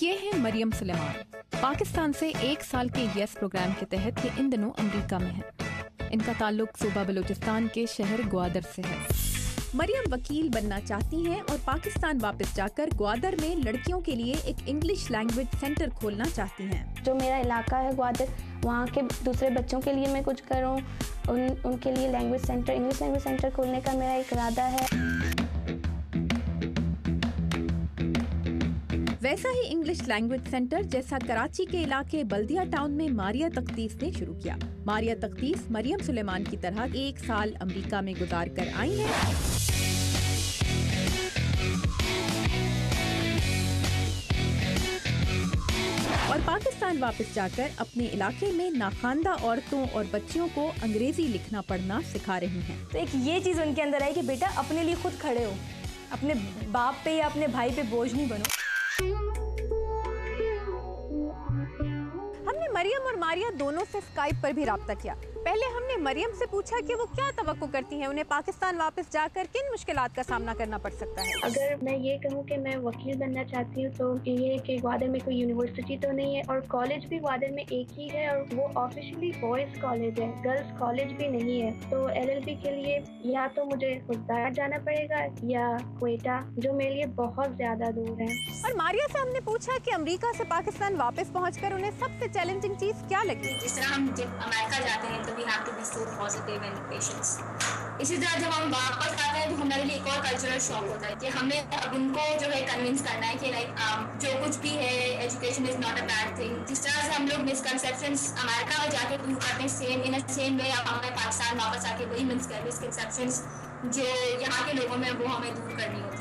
یہ ہے مریم سلیمان، پاکستان سے 1 سال کے یس پروگرام کے تحت یہ ان دنوں امریکہ میں ہیں۔ ان کا تعلق صوبہ بلوچستان کے شہر گوادر سے ہے۔ مریم وکیل بننا چاہتی ہیں اور پاکستان واپس جا کر گوادر میں لڑکیوں کے لیے ایک انگلش لینگویج سینٹر کھولنا چاہتی ہیں۔ جو میرا علاقہ ہے گوادر، وہاں کے دوسرے بچوں کے لیے میں کچھ کروں، ان کے لیے language centre, English language centre کھولنے کا میرا ایک ارادہ ہے۔ ویسا ہی انگلش لینگویج سینٹر جیسا کراچی کے علاقے بلدیہ ٹاؤن میں ماریہ تقدیس نے شروع کیا۔ ماریہ تقدیس مریم سلیمان کی طرح 1 سال امریکہ میں گزار کر آئی ہیں اور پاکستان واپس جا کر اپنے علاقے میں ناخواندہ عورتوں اور بچیوں کو انگریزی لکھنا پڑھنا سکھا رہی ہیں۔ تو ایک یہ چیز ان کے اندر ہے کہ بیٹا اپنے لیے خود کھڑے ہو، اپنے باپ پہ یا اپنے بھائی پہ بوجھ نہیں بنو۔ ہم نے مریم اور ماریہ دونوں سے اسکائپ پر بھی رابطہ کیا۔ پہلے ہم نے مریم سے پوچھا کہ وہ کیا توقع کرتی ہیں، انہیں پاکستان واپس جا کر کن مشکلات کا سامنا کرنا پڑ سکتا ہے۔ اگر میں یہ کہوں کہ میں وکیل بننا چاہتی ہوں تو یہ کہ گوادر میں کوئی یونیورسٹی تو نہیں ہے، اور کالج بھی گوادر میں ایک ہی ہے، اور وہ آفیشلی بوائز کالج ہے، گرلز کالج بھی نہیں ہے۔ تو LLB کے لیے یا تو مجھے خوددار جانا پڑے گا یا کوئٹہ، جو میرے لیے بہت زیادہ دور ہے۔ اور ماریہ سے ہم نے پوچھا کہ امریکہ سے پاکستان واپس پہنچ کر انہیں سب سے چیلنجنگ چیز کیا لگی۔ جس طرح ہم جب امریکہ جاتے ہیں تو we have to be so positive and patient. اسی طرح جب ہم واپس آتے ہیں تو ہمارے لیے ایک اور کلچرل شاک ہوتا ہے کہ ہمیں اب ان کو جو ہے کنونس کرنا ہے کہ جو کچھ بھی ہے education is not a bad thing. جس طرح سے ہم لوگ مسکنسیپشنس امریکہ میں جا کے دور کرتے ہیں، سیم وے اب ہمیں پاکستان واپس آ کے وہی مسکنسیپشنس جو یہاں کے لوگوں میں وہ ہمیں دور کرنی ہوتی ہے۔